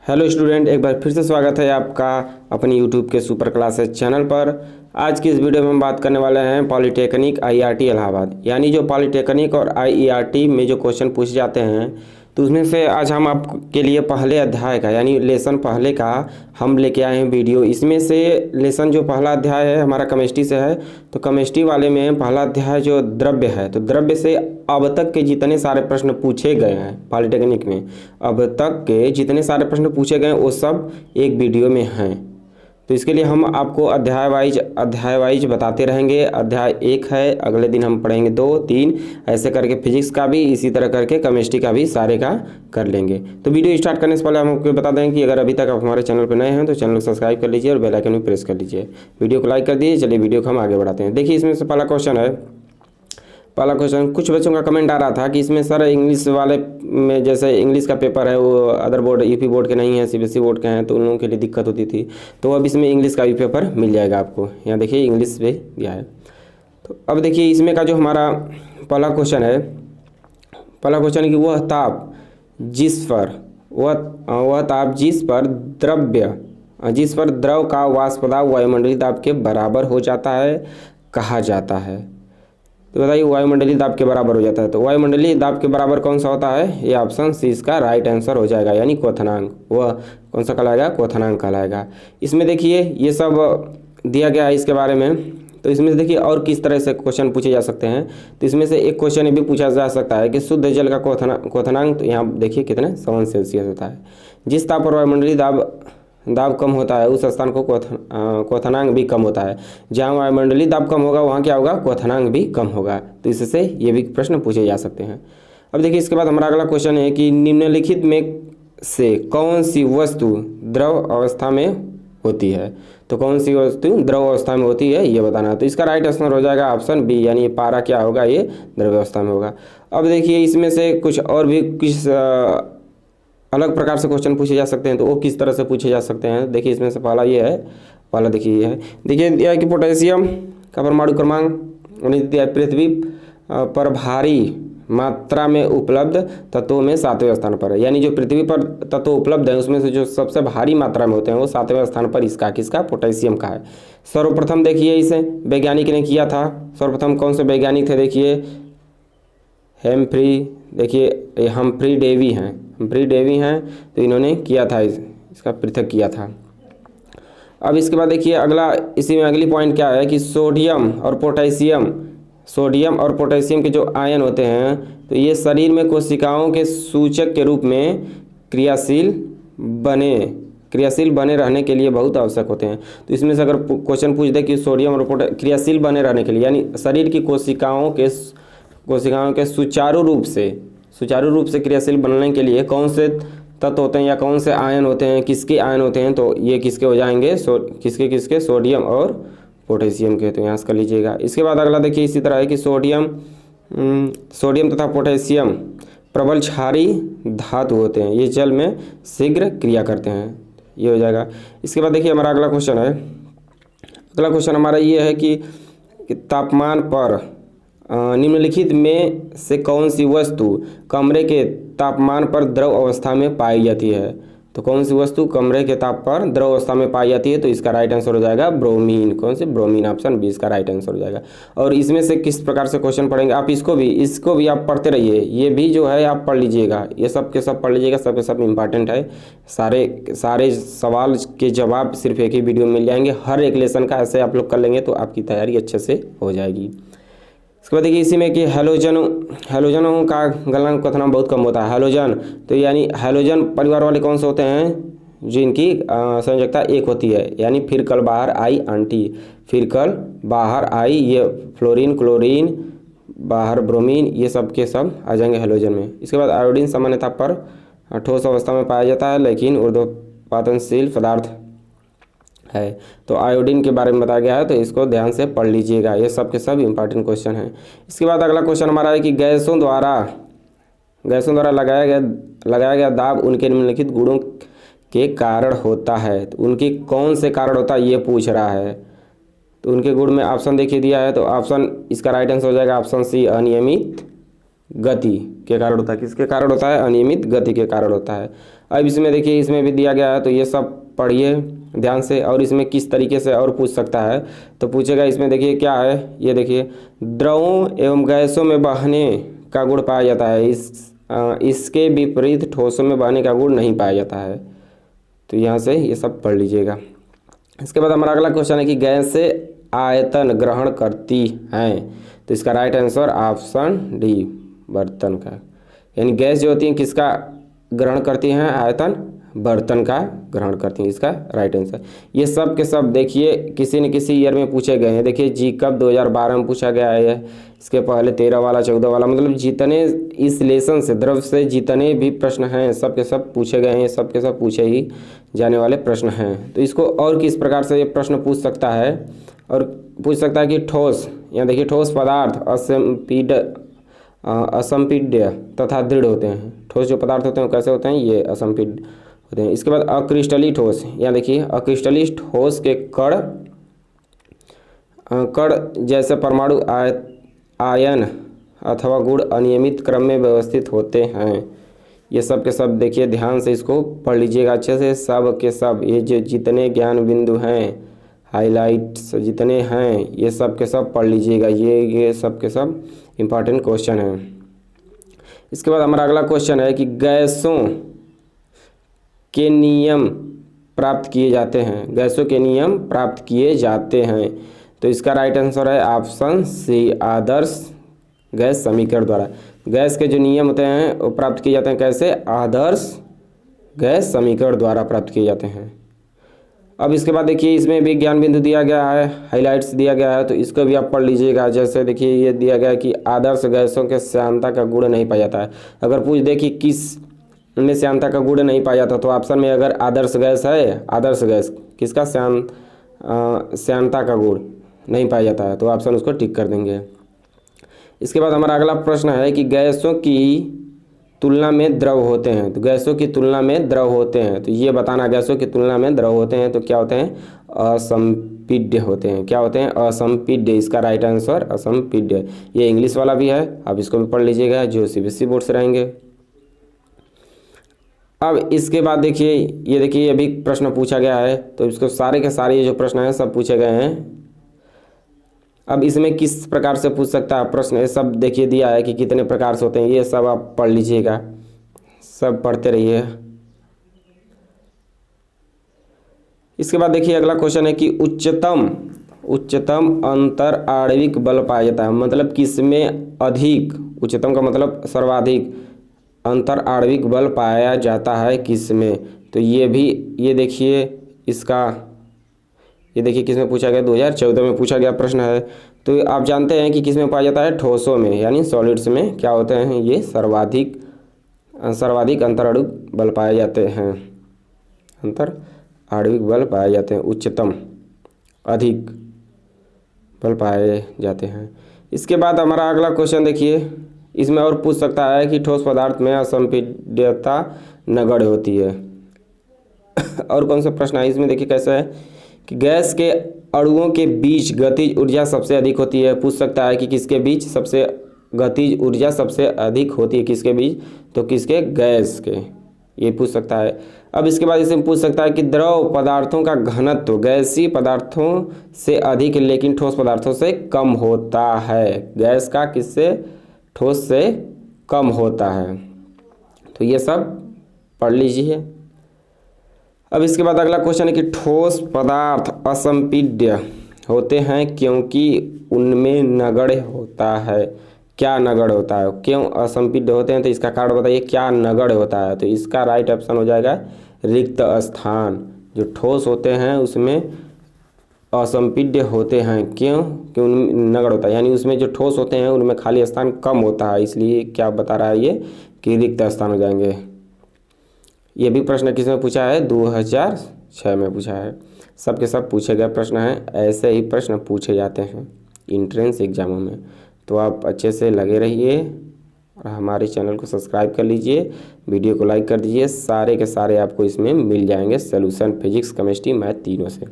Hello student, एक बार फिर से स्वागत है आपका अपनी यूट्यूब के सुपर क्लासेस चैनल पर। आज की इस वीडियो में हम बात करने वाले हैं पॉलिटेक्निक आईआरटी इलाहाबाद, यानी जो पॉलिटेक्निक और आईईआरटी में जो क्वेश्चन पूछे जाते हैं तो उसमें से आज हम आपके लिए पहले अध्याय का यानी लेसन पहले का हम लेके आए हैं वीडियो। इसमें से लेसन जो पहला अध्याय है हमारा केमिस्ट्री से है, तो केमिस्ट्री वाले में पहला अध्याय जो द्रव्य है, तो द्रव्य से अब तक के जितने सारे प्रश्न पूछे गए हैं पॉलिटेक्निक में, अब तक के जितने सारे प्रश्न पूछे गए वो सब एक वीडियो में हैं। तो इसके लिए हम आपको अध्याय वाइज बताते रहेंगे। अध्याय 1 है, अगले दिन हम पढ़ेंगे 2, 3, ऐसे करके फिजिक्स का भी, इसी तरह करके केमिस्ट्री का भी सारे का कर लेंगे। तो वीडियो स्टार्ट करने से पहले हम आपको बता दें कि अगर अभी तक आप हमारे चैनल पर नए हैं तो चैनल को सब्सक्राइब कर लीजिए और बेल आइकन भी प्रेस कर लीजिए, वीडियो को लाइक कर दीजिए। चलिए वीडियो को हम आगे बढ़ाते हैं। देखिए इसमें से पहला क्वेश्चन कुछ बच्चों का कमेंट आ रहा था कि इसमें सर इंग्लिश वाले में, जैसे इंग्लिश का पेपर है वो अदर बोर्ड यूपी बोर्ड के नहीं है, सीबीएसई बोर्ड के हैं, तो उन लोगों के लिए दिक्कत होती थी। तो अब इसमें इंग्लिश का भी पेपर मिल जाएगा आपको। यहाँ देखिए इंग्लिश पे गया है। तो अब देखिए इसमें का जो हमारा पहला क्वेश्चन है कि वह ताप जिस पर द्रव का वाष्पदाब वायुमंडलीय दाब के बराबर हो जाता है कहा जाता है। तो बताइए वायुमंडलीय दाब के बराबर हो जाता है, तो वायुमंडलीय दाब के बराबर कौन सा होता है? ये ऑप्शन सी इसका राइट आंसर हो जाएगा, यानी क्वथनांक। वह कौन सा कहलाएगा? क्वथनांक कहलाएगा। इसमें देखिए ये सब दिया गया है इसके बारे में। तो इसमें से देखिए और किस तरह से क्वेश्चन पूछे जा सकते हैं। तो इसमें से एक क्वेश्चन ये भी पूछा जा सकता है कि शुद्ध जल का क्वथनांक, तो यहाँ देखिए कितने 7 सेल्सियस होता है। जिस ताप पर वायुमंडलीय दाब कम होता है उस स्थान को क्वथनांक भी कम होता है। जहाँ वायुमंडलीय दाब कम होगा वहाँ क्या होगा? क्वथनांक भी कम होगा। तो इससे ये भी प्रश्न पूछे जा सकते हैं। अब देखिए इसके बाद हमारा अगला क्वेश्चन है कि निम्नलिखित में से कौन सी वस्तु द्रव अवस्था में होती है? तो कौन सी वस्तु द्रव अवस्था में होती है ये बताना है। तो इसका राइट आंसर हो जाएगा ऑप्शन बी, यानी ये पारा क्या होगा? ये द्रव अवस्था में होगा। अब देखिए इसमें से कुछ और भी कुछ अलग प्रकार से क्वेश्चन पूछे जा सकते हैं। तो वो किस तरह से पूछे जा सकते हैं? देखिए इसमें से पहला देखिए ये है। देखिए दिया है कि पोटेशियम का परमाणु क्रमांक दिया है पृथ्वी पर भारी मात्रा में उपलब्ध तत्वों में 7वें स्थान पर है। यानी जो पृथ्वी पर तत्व उपलब्ध है उसमें से जो सबसे भारी मात्रा में होते हैं वो 7वें स्थान पर किसका? पोटेशियम का है। सर्वप्रथम देखिए इसे वैज्ञानिक ने किया था। सर्वप्रथम कौन से वैज्ञानिक थे? देखिए हम्फ्री डेवी हैं, तो इन्होंने किया था, इसका पृथक किया था। अब इसके बाद देखिए अगला, इसी में अगली पॉइंट क्या है कि सोडियम और पोटेशियम के जो आयन होते हैं तो ये शरीर में कोशिकाओं के सूचक के रूप में क्रियाशील बने रहने के लिए बहुत आवश्यक होते हैं। तो इसमें से अगर क्वेश्चन पूछ दे कि सोडियम और क्रियाशील बने रहने के लिए, यानी शरीर की कोशिकाओं के सुचारू रूप से क्रियाशील बनने के लिए कौन से तत्व होते हैं या कौन से आयन होते हैं, किसके आयन होते हैं? तो ये किसके हो जाएंगे? किसके? सोडियम और पोटेशियम के। तो यहाँ से कर लीजिएगा। इसके बाद अगला देखिए इसी तरह है कि सोडियम तथा पोटेशियम प्रबल क्षारीय धातु होते हैं, ये जल में शीघ्र क्रिया करते हैं, ये हो जाएगा। इसके बाद देखिए हमारा अगला क्वेश्चन हमारा ये है कि तापमान पर निम्नलिखित में से कौन सी वस्तु कमरे के तापमान पर द्रव अवस्था में पाई जाती है? तो कौन सी वस्तु कमरे के ताप पर द्रव अवस्था में पाई जाती है? तो इसका राइट आंसर हो जाएगा ब्रोमीन। कौन सी? ब्रोमीन, ऑप्शन बी इसका राइट आंसर हो जाएगा। और इसमें से किस प्रकार से क्वेश्चन पढ़ेंगे आप? इसको भी आप पढ़ते रहिए, ये भी जो है आप पढ़ लीजिएगा, ये सब के सब पढ़ लीजिएगा, सब के सब इंपॉर्टेंट है। सारे सवाल के जवाब सिर्फ एक ही वीडियो में मिल जाएंगे। हर एक लेसन का ऐसे आप लोग कर लेंगे तो आपकी तैयारी अच्छे से हो जाएगी। इसके बाद देखिए इसी में कि हैलोजनों का गलनांक क्वथनांक बहुत कम होता है। हैलोजन, तो यानी हैलोजन परिवार वाले कौन से होते हैं? जिनकी संयोजकता 1 होती है, यानी फिरकल बाहर आई आंटी, फिरकल बाहर आई, ये फ्लोरीन क्लोरीन बाहर ब्रोमीन, ये सब के सब आ जाएंगे हैलोजन में। इसके बाद आयोडीन सामान्यतः पर ठोस अवस्था में पाया जाता है लेकिन ऊर्ध्वपातनशील पदार्थ है। तो आयोडीन के बारे में बताया गया है, तो इसको ध्यान से पढ़ लीजिएगा, ये सब के सब इंपॉर्टेंट क्वेश्चन हैं। इसके बाद अगला क्वेश्चन हमारा है कि गैसों द्वारा लगाया गया दाब उनके निम्नलिखित गुणों के कारण होता है। तो उनके कौन से कारण होता है ये पूछ रहा है। तो उनके गुण में ऑप्शन देखिए दिया है, तो ऑप्शन इसका राइट आंसर हो जाएगा ऑप्शन सी अनियमित गति के कारण होता है। किसके कारण होता है? अनियमित गति के कारण होता है। अब इसमें देखिए, इसमें भी दिया गया है, तो ये सब पढ़िए ध्यान से। और इसमें किस तरीके से और पूछ सकता है, तो पूछेगा इसमें देखिए क्या है, ये देखिए, द्रवों एवं गैसों में बहने का गुण पाया जाता है, इसके विपरीत ठोसों में बहने का गुण नहीं पाया जाता है। तो यहाँ से ये सब पढ़ लीजिएगा। इसके बाद हमारा अगला क्वेश्चन है कि गैसें आयतन ग्रहण करती हैं, तो इसका राइट आंसर ऑप्शन डी, बर्तन का। यानी गैस जो होती है किसका ग्रहण करती हैं? आयतन, बर्तन का ग्रहण करती हैं, इसका राइट आंसर। ये सब के सब देखिए किसी न किसी ईयर में पूछे गए हैं। देखिए जी कब 2012 में पूछा गया है, इसके पहले 13 वाला 14 वाला, मतलब जितने इस लेसन से द्रव से जितने भी प्रश्न हैं सब के सब पूछे गए हैं, सब के सब पूछे ही जाने वाले प्रश्न हैं। तो इसको और किस प्रकार से ये प्रश्न पूछ सकता है, और पूछ सकता है कि ठोस, यहाँ देखिए ठोस पदार्थ असंपीड्य तथा दृढ़ होते हैं। ठोस जो पदार्थ होते हैं कैसे होते हैं? ये असंपीड्य होते हैं। इसके बाद अक्रिस्टलीय ठोस, यहाँ देखिए अक्रिस्टलीय ठोस के कण जैसे परमाणु आयन अथवा गुण अनियमित क्रम में व्यवस्थित होते हैं। ये सब के सब देखिए ध्यान से इसको पढ़ लीजिएगा अच्छे से, सब के सब ये जो जितने ज्ञान बिंदु हैं, हाइलाइट्स जितने हैं, ये सब के सब पढ़ लीजिएगा। ये सब के सब इम्पॉर्टेंट क्वेश्चन हैं। इसके बाद हमारा अगला क्वेश्चन है कि गैसों के नियम प्राप्त किए जाते हैं, गैसों के नियम प्राप्त किए जाते हैं। तो इसका राइट आंसर है ऑप्शन सी, आदर्श गैस समीकरण द्वारा। गैस के जो नियम होते हैं वो प्राप्त किए जाते हैं कैसे? आदर्श गैस समीकरण द्वारा प्राप्त किए जाते हैं। अब इसके बाद देखिए इसमें भी ज्ञान बिंदु दिया गया है, हाइलाइट्स दिया गया है, तो इसको भी आप पढ़ लीजिएगा। जैसे देखिए ये दिया गया है कि आदर्श गैसों के श्यानता का गुण नहीं पाया जाता है। अगर पूछ दे कि किस में श्यानता का गुण नहीं पाया जाता, तो ऑप्शन में अगर आदर्श गैस है, आदर्श गैस किसका श्यानता का गुण नहीं पाया जाता है, तो ऑप्शन उसको टिक कर देंगे। इसके बाद हमारा अगला प्रश्न है कि गैसों की तुलना में द्रव होते हैं, तो गैसों की तुलना में द्रव होते हैं, तो ये बताना गैसों की तुलना में द्रव होते हैं तो क्या होते हैं? असंपीड्य होते हैं। क्या होते हैं? असंपीड्य। इसका राइट आंसर असंपीड्य। ये इंग्लिश वाला भी है, आप इसको भी पढ़ लीजिएगा जो सीबीएसई बोर्ड से रहेंगे। अब इसके बाद देखिए ये देखिए ये भी प्रश्न पूछा गया है, तो इसको सारे के सारे ये जो प्रश्न हैं सब पूछे गए हैं। अब इसमें किस प्रकार से पूछ सकता है प्रश्न, ये सब देखिए दिया है कि कितने प्रकार से होते हैं, ये सब आप पढ़ लीजिएगा, सब पढ़ते रहिए। इसके बाद देखिए अगला क्वेश्चन है कि उच्चतम अंतर आणविक बल पाया जाता है, मतलब किसमें अधिक, उच्चतम का मतलब सर्वाधिक, अंतर आणविक बल पाया जाता है किसमें? तो ये भी ये देखिए इसका, ये देखिए किसमें पूछा गया? 2014 में पूछा गया प्रश्न है। तो आप जानते हैं कि किसमें पाया जाता है? ठोसों में, यानी सॉलिड्स में क्या होते हैं? ये सर्वाधिक अंतर आणविक बल पाए जाते हैं, अंतर आणविक बल पाए जाते हैं, उच्चतम अधिक बल पाए जाते हैं। इसके बाद हमारा अगला क्वेश्चन देखिए, इसमें और पूछ सकता है कि ठोस पदार्थ में असंपीड्यता नगण्य होती है। और कौन सा प्रश्न है इसमें? देखिए कैसा है कि गैस के अणुओं के बीच गतिज ऊर्जा सबसे अधिक होती है। पूछ सकता है कि किसके बीच सबसे गतिज ऊर्जा सबसे अधिक होती है, किसके बीच? तो किसके? गैस के, ये पूछ सकता है। अब इसके बाद इसमें पूछ सकता है कि द्रव पदार्थों का घनत्व गैसीय पदार्थों से अधिक लेकिन ठोस पदार्थों से कम होता है। गैस का किससे? ठोस से कम होता है। तो ये सब पढ़ लीजिए। अब इसके बाद अगला क्वेश्चन है कि ठोस पदार्थ असंपीड्य होते हैं क्योंकि उनमें नगण्य होता है। क्या नगण्य होता है? क्यों असंपीड्य होते हैं? तो इसका कारण बताइए, क्या नगण्य होता है? तो इसका राइट ऑप्शन हो जाएगा रिक्त स्थान। जो ठोस होते हैं उसमें असंपीड्य होते हैं, क्यों? कि उनमें नगण्य होता है, यानी उसमें जो ठोस होते हैं उनमें खाली स्थान कम होता है, इसलिए क्या बता रहा है ये कि रिक्त स्थान हो जाएंगे। ये भी प्रश्न किस में पूछा है? 2006 में पूछा है। सब के सब पूछे गए प्रश्न हैं, ऐसे ही प्रश्न पूछे जाते हैं इंट्रेंस एग्जामों में। तो आप अच्छे से लगे रहिए और हमारे चैनल को सब्सक्राइब कर लीजिए, वीडियो को लाइक कर दीजिए। सारे के सारे आपको इसमें मिल जाएंगे सॉल्यूशन, फिजिक्स, केमिस्ट्री, मैथ तीनों से।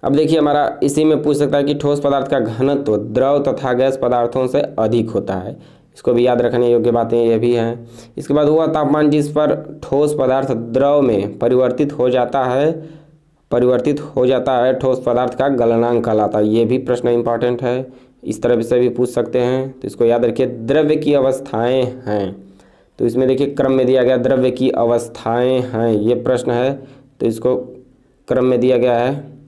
अब देखिए हमारा इसी में पूछ सकता है कि ठोस पदार्थ का घनत्व द्रव तथा गैस पदार्थों से अधिक होता है। इसको भी याद रखने योग्य बातें ये भी हैं। इसके बाद वह तापमान जिस पर ठोस पदार्थ द्रव में परिवर्तित हो जाता है ठोस पदार्थ का गलनांक कहलाता है। ये भी प्रश्न इंपॉर्टेंट है, इस तरह से भी पूछ सकते हैं, तो इसको याद रखिए। द्रव्य की अवस्थाएं हैं, तो इसमें देखिए क्रम में दिया गया द्रव्य की अवस्थाएं हैं, ये प्रश्न है, तो इसको क्रम में दिया गया है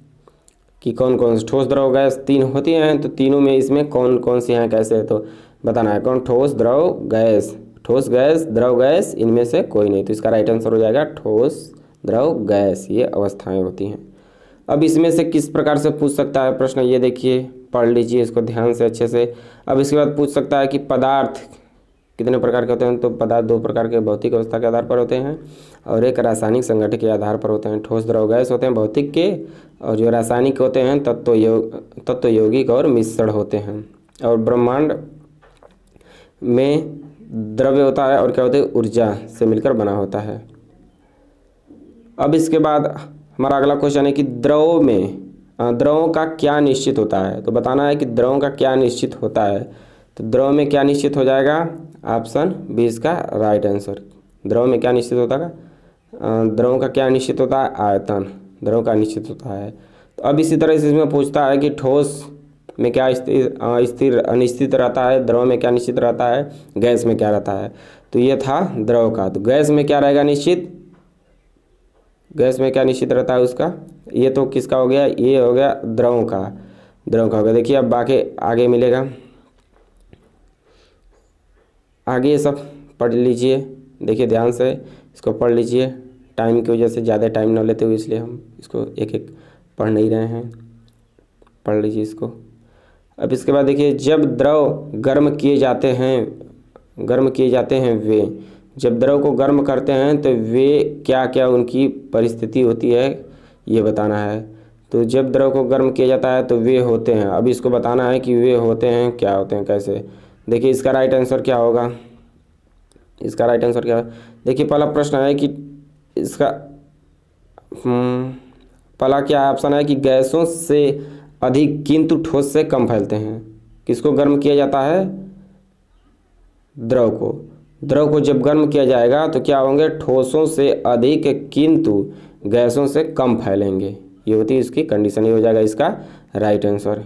कि कौन कौन से ठोस द्रव गैस 3 होती हैं, तो तीनों में इसमें कौन कौन सी हैं कैसे, तो बताना है कौन ठोस द्रव गैस, ठोस गैस द्रव गैस, इनमें से कोई नहीं, तो इसका राइट आंसर हो जाएगा ठोस द्रव गैस, ये अवस्थाएं होती हैं। अब इसमें से किस प्रकार से पूछ सकता है प्रश्न, ये देखिए पढ़ लीजिए इसको ध्यान से अच्छे से। अब इसके बाद पूछ सकता है कि पदार्थ कितने प्रकार के होते हैं, तो पदार्थ 2 प्रकार के, भौतिक अवस्था के आधार पर होते हैं और एक रासायनिक संगठन के आधार पर होते हैं। ठोस द्रव गैस होते हैं भौतिक के, और जो रासायनिक होते हैं तत्व यौगिक और मिश्रण होते हैं। और ब्रह्मांड में द्रव्य होता है और क्या होते हैं, ऊर्जा से मिलकर बना होता है। अब इसके बाद हमारा अगला क्वेश्चन है कि द्रवों का क्या निश्चित होता है, तो बताना है कि द्रवों का क्या निश्चित होता है। तो द्रव में क्या निश्चित हो जाएगा, ऑप्शन बी इसका राइट आंसर। द्रव में क्या निश्चित होता है, द्रवों का क्या निश्चित होता है, आयतन द्रव का निश्चित होता है। तो अब इसी तरह से इसमें पूछता है कि ठोस में क्या स्थिर अनिश्चित रहता है, द्रव में क्या निश्चित रहता है, गैस में क्या रहता है। तो ये था द्रव का, तो गैस में क्या रहेगा निश्चित, गैस में क्या निश्चित रहता है उसका, ये तो किसका हो गया, ये हो गया द्रव का हो गया। देखिए अब बाकी आगे मिलेगा, आगे ये सब पढ़ लीजिए, देखिए ध्यान से इसको पढ़ लीजिए। टाइम की वजह से ज़्यादा टाइम न लेते हुए इसलिए हम इसको एक एक पढ़ नहीं रहे हैं, पढ़ लीजिए इसको। अब इसके बाद देखिए जब द्रव गर्म किए जाते हैं वे, जब द्रव को गर्म करते हैं तो वे क्या क्या उनकी परिस्थिति होती है, ये बताना है। तो जब द्रव को गर्म किया जाता है तो वे होते हैं, अब इसको बताना है कि वे होते हैं क्या होते हैं कैसे। देखिए इसका राइट आंसर क्या होगा, इसका राइट आंसर क्या है, देखिए पहला प्रश्न है कि इसका पहला क्या ऑप्शन है कि गैसों से अधिक किंतु ठोस से कम फैलते हैं। किसको गर्म किया जाता है, द्रव को जब गर्म किया जाएगा तो क्या होंगे, ठोसों से अधिक किंतु गैसों से कम फैलेंगे, ये होती है इसकी कंडीशन, ये हो जाएगा इसका राइट आंसर।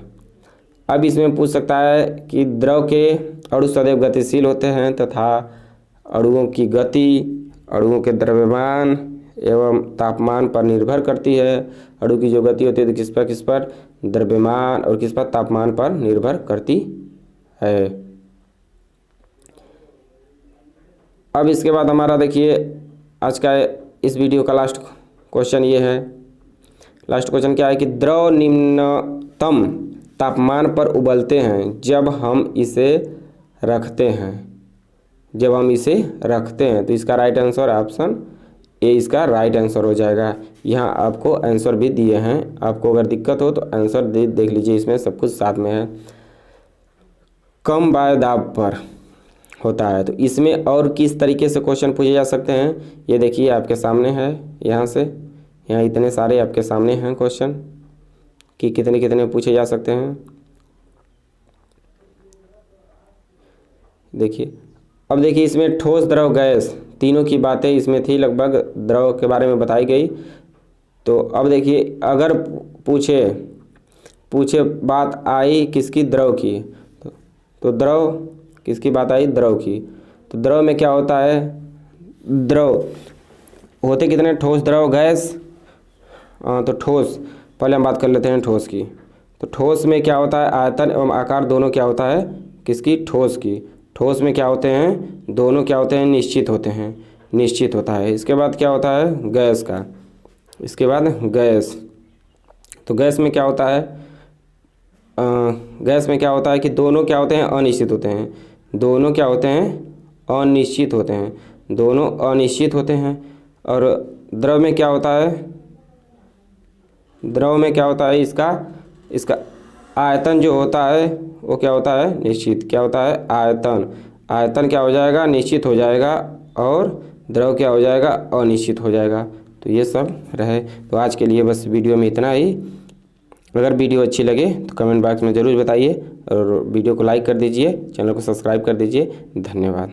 अब इसमें पूछ सकता है कि द्रव के अणु सदैव गतिशील होते हैं तथा अणुओं की गति अणुओं के द्रव्यमान एवं तापमान पर निर्भर करती है। अणु की जो गति होती है तो किस पर द्रव्यमान और किस पर तापमान पर निर्भर करती है। अब इसके बाद हमारा देखिए आज का इस वीडियो का लास्ट क्वेश्चन ये है, लास्ट क्वेश्चन क्या है कि द्रव निम्नतम तापमान पर उबलते हैं जब हम इसे रखते हैं, तो इसका राइट आंसर ऑप्शन ए इसका राइट आंसर हो जाएगा। यहाँ आपको आंसर भी दिए हैं, आपको अगर दिक्कत हो तो आंसर देख लीजिए, इसमें सब कुछ साथ में है। कम वायु दाब पर होता है, तो इसमें और किस तरीके से क्वेश्चन पूछे जा सकते हैं, ये देखिए आपके सामने है, यहाँ इतने सारे आपके सामने हैं क्वेश्चन कि कितने कितने पूछे जा सकते हैं। देखिए अब देखिए इसमें ठोस द्रव गैस तीनों की बातें इसमें थी, लगभग द्रव के बारे में बताई गई। तो अब देखिए अगर पूछे बात आई किसकी, द्रव की, तो द्रव किसकी बात आई, द्रव की। तो द्रव में क्या होता है, द्रव होते कितने, ठोस द्रव गैस, तो ठोस पहले हम बात कर लेते हैं ठोस की। तो ठोस में क्या होता है, आयतन एवं आकार दोनों क्या होता है किसकी, ठोस की। ठोस में क्या होते हैं, दोनों क्या होते हैं, निश्चित होता है। इसके बाद क्या होता है, गैस का, इसके बाद गैस। तो गैस में क्या होता है, कि दोनों क्या होते हैं, अनिश्चित होते हैं, दोनों क्या होते हैं, अनिश्चित होते हैं, दोनों अनिश्चित होते हैं। और द्रव में क्या होता है, द्रव में क्या होता है, इसका आयतन जो होता है वो क्या होता है, निश्चित, क्या होता है, आयतन क्या हो जाएगा, निश्चित हो जाएगा, और द्रव क्या हो जाएगा, अनिश्चित हो जाएगा। तो ये सब रहे। तो आज के लिए बस वीडियो में इतना ही। अगर वीडियो अच्छी लगे तो कमेंट बॉक्स में ज़रूर बताइए और वीडियो को लाइक कर दीजिए, चैनल को सब्सक्राइब कर दीजिए। धन्यवाद।